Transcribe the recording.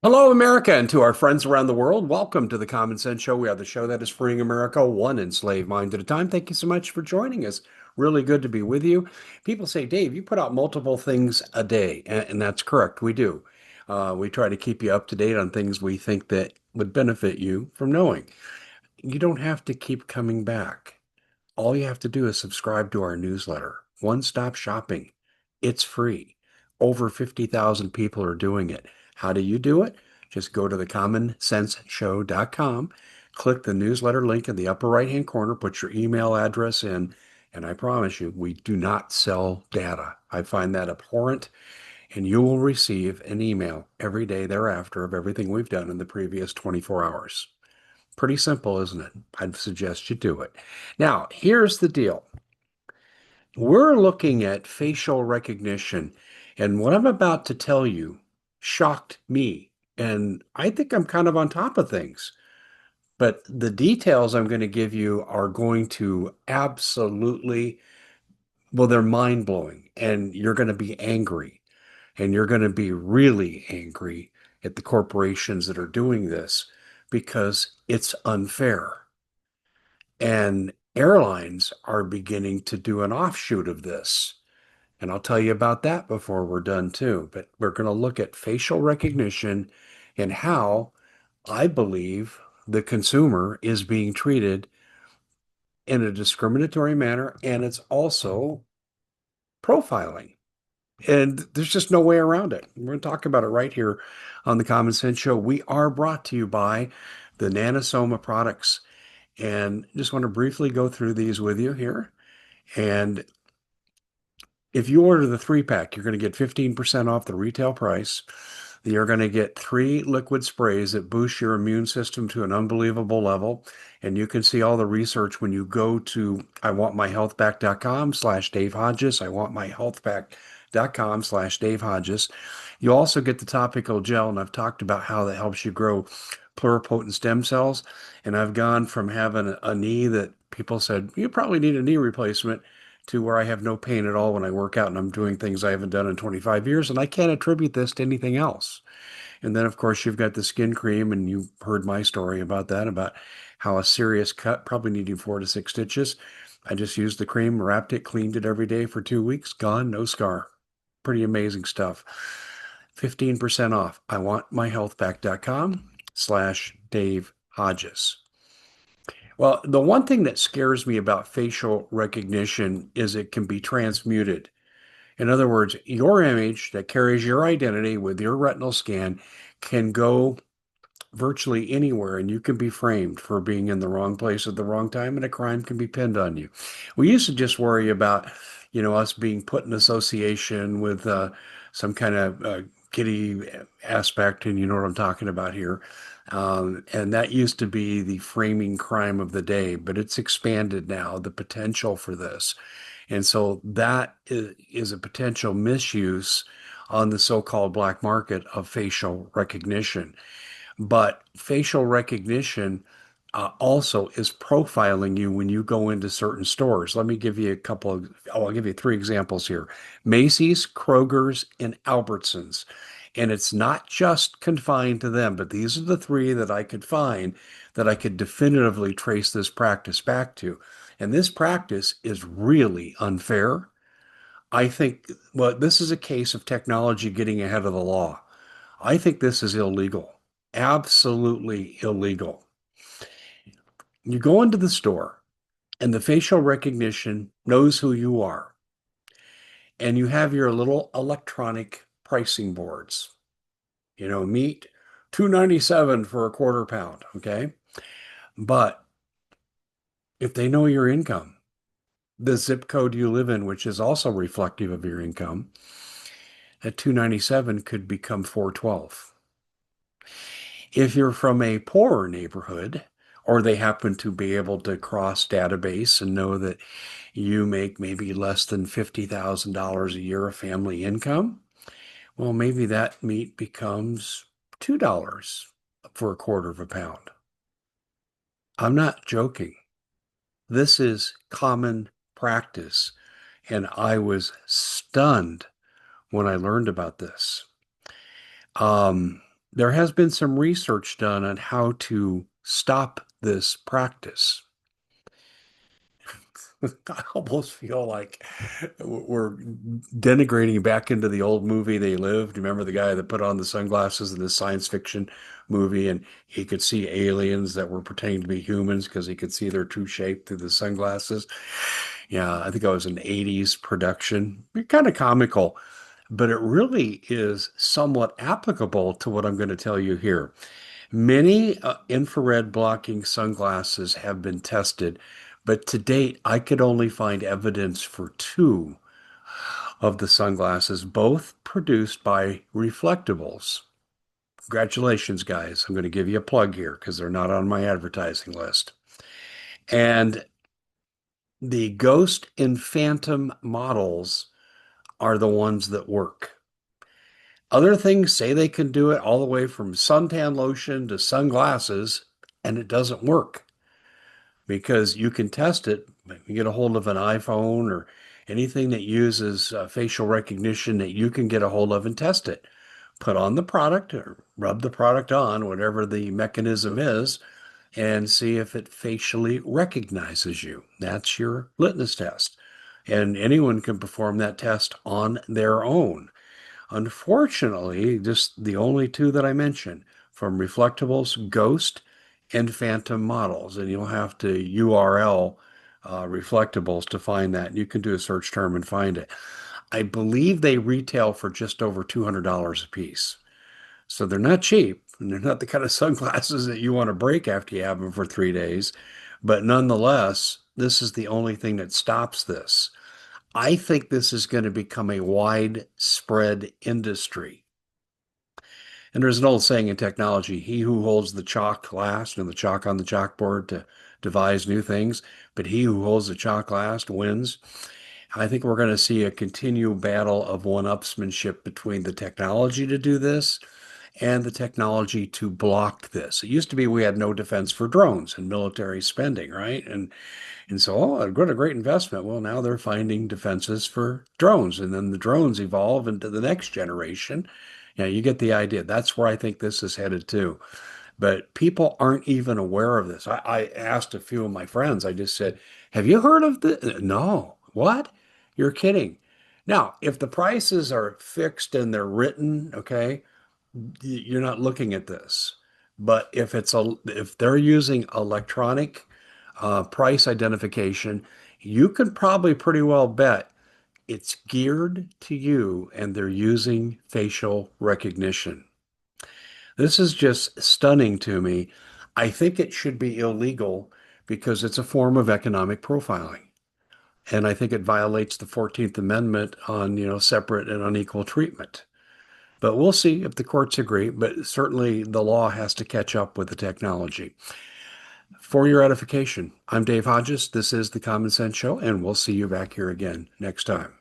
Hello, America, and to our friends around the world, welcome to the Common Sense Show. We are the show that is freeing America one enslaved mind at a time. Thank you so much for joining us. Really good to be with you. People say, Dave, you put out multiple things a day, and that's correct. We do. We try to keep you up to date on things we think that would benefit you from knowing. You don't have to keep coming back. All you have to do is subscribe to our newsletter. One stop shopping. It's free. Over 50,000 people are doing it. How do you do it? Just go to thecommonsenseshow.com, click the newsletter link in the upper right hand corner, put your email address in, and I promise you, we do not sell data. I find that abhorrent, and you will receive an email every day thereafter of everything we've done in the previous 24 hours. Pretty simple, isn't it? I'd suggest you do it. Now, here's the deal. We're looking at facial recognition, and what I'm about to tell you shocked me. And I think I'm kind of on top of things. But the details I'm going to give you are going to absolutely, well, they're mind-blowing, and you're going to be angry, and you're going to be really angry at the corporations that are doing this because it's unfair. And airlines are beginning to do an offshoot of this. And I'll tell you about that before we're done too. But we're going to look at facial recognition and how I believe the consumer is being treated in a discriminatory manner. And it's also profiling. And there's just no way around it. We're going to talk about it right here on the Common Sense Show. We are brought to you by the Nanosoma products. And just want to briefly go through these with you here. And if you order the three pack, you're going to get 15% off the retail price. You're going to get three liquid sprays that boost your immune system to an unbelievable level. And you can see all the research when you go to iwantmyhealthback.com/Dave Hodges. iwantmyhealthback.com/Dave Hodges. You also get the topical gel, and I've talked about how that helps you grow pluripotent stem cells. And I've gone from having a knee that people said, you probably need a knee replacement, to where I have no pain at all when I work out and I'm doing things I haven't done in 25 years. And I can't attribute this to anything else. And then, of course, you've got the skin cream, and you've heard my story about that, about how a serious cut, probably needing 4 to 6 stitches. I just used the cream, wrapped it, cleaned it every day for 2 weeks, gone, no scar. Pretty amazing stuff. 15% off. iwantmyhealthback.com/Dave Hodges. Well, the one thing that scares me about facial recognition is it can be transmuted. In other words, your image that carries your identity with your retinal scan can go virtually anywhere, and you can be framed for being in the wrong place at the wrong time, and a crime can be pinned on you. We used to just worry about, us being put in association with some kind of kitty aspect, and you know what I'm talking about here. And that used to be the framing crime of the day, but it's expanded now, the potential for this. And so that is a potential misuse on the so-called black market of facial recognition. But facial recognition also is profiling you when you go into certain stores. Let me give you I'll give you three examples here. Macy's, Kroger's, and Albertsons. And it's not just confined to them, but these are the three that I could find that I could definitively trace this practice back to. And this practice is really unfair. I think, well, this is a case of technology getting ahead of the law. I think this is illegal, absolutely illegal. You go into the store, and the facial recognition knows who you are, and you have your little electronic pricing boards. Meat 297 for a quarter pound, okay? But if they know your income, the zip code you live in, which is also reflective of your income, at 297 could become 412. If you're from a poorer neighborhood, or they happen to be able to cross database and know that you make maybe less than $50,000 a year of family income, well, maybe that meat becomes $2 for a quarter of a pound. I'm not joking. This is common practice. And I was stunned when I learned about this. Um, there has been some research done on how to stop this practice. I almost feel like we're denigrating back into the old movie They Lived. Remember the guy that put on the sunglasses in the science fiction movie and he could see aliens that were pretending to be humans because he could see their true shape through the sunglasses? Yeah, I think it was an 80s production. Kind of comical, but it really is somewhat applicable to what I'm going to tell you here. Many infrared blocking sunglasses have been tested, but to date, I could only find evidence for two of the sunglasses, both produced by Reflectables. Congratulations, guys. I'm going to give you a plug here because they're not on my advertising list. And the Ghost and Phantom models are the ones that work. Other things say they can do it all the way from suntan lotion to sunglasses, and it doesn't work because you can test it. You get a hold of an iPhone or anything that uses facial recognition that you can get a hold of and test it. Put on the product or rub the product on, whatever the mechanism is, and see if it facially recognizes you. That's your litmus test. And anyone can perform that test on their own. Unfortunately, just the only two that I mentioned from Reflectables, Ghost, and Phantom models. And you'll have to URL Reflectables to find that. You can do a search term and find it. I believe they retail for just over $200 a piece. So they're not cheap, and they're not the kind of sunglasses that you want to break after you have them for 3 days. But nonetheless, this is the only thing that stops this. I think this is going to become a widespread industry. And there's an old saying in technology, he who holds the chalk last, and the chalk on the chalkboard to devise new things, but he who holds the chalk last wins. I think we're going to see a continual battle of one-upsmanship between the technology to do this and the technology to block this. It used to be we had no defense for drones and military spending, right? And so, oh, what a great investment. Well, now they're finding defenses for drones, and then the drones evolve into the next generation. Yeah, you get the idea. That's where I think this is headed to. But people aren't even aware of this. I asked a few of my friends, I just said, have you heard of this? No. What? You're kidding. Now, if the prices are fixed and they're written, okay, you're not looking at this. But if they're using electronic price identification, you can probably pretty well bet it's geared to you and they're using facial recognition. This is just stunning to me. I think it should be illegal because it's a form of economic profiling. And I think it violates the 14th Amendment on, separate and unequal treatment. But we'll see if the courts agree, but certainly the law has to catch up with the technology. For your edification, I'm Dave Hodges. This is the Common Sense Show, and we'll see you back here again next time.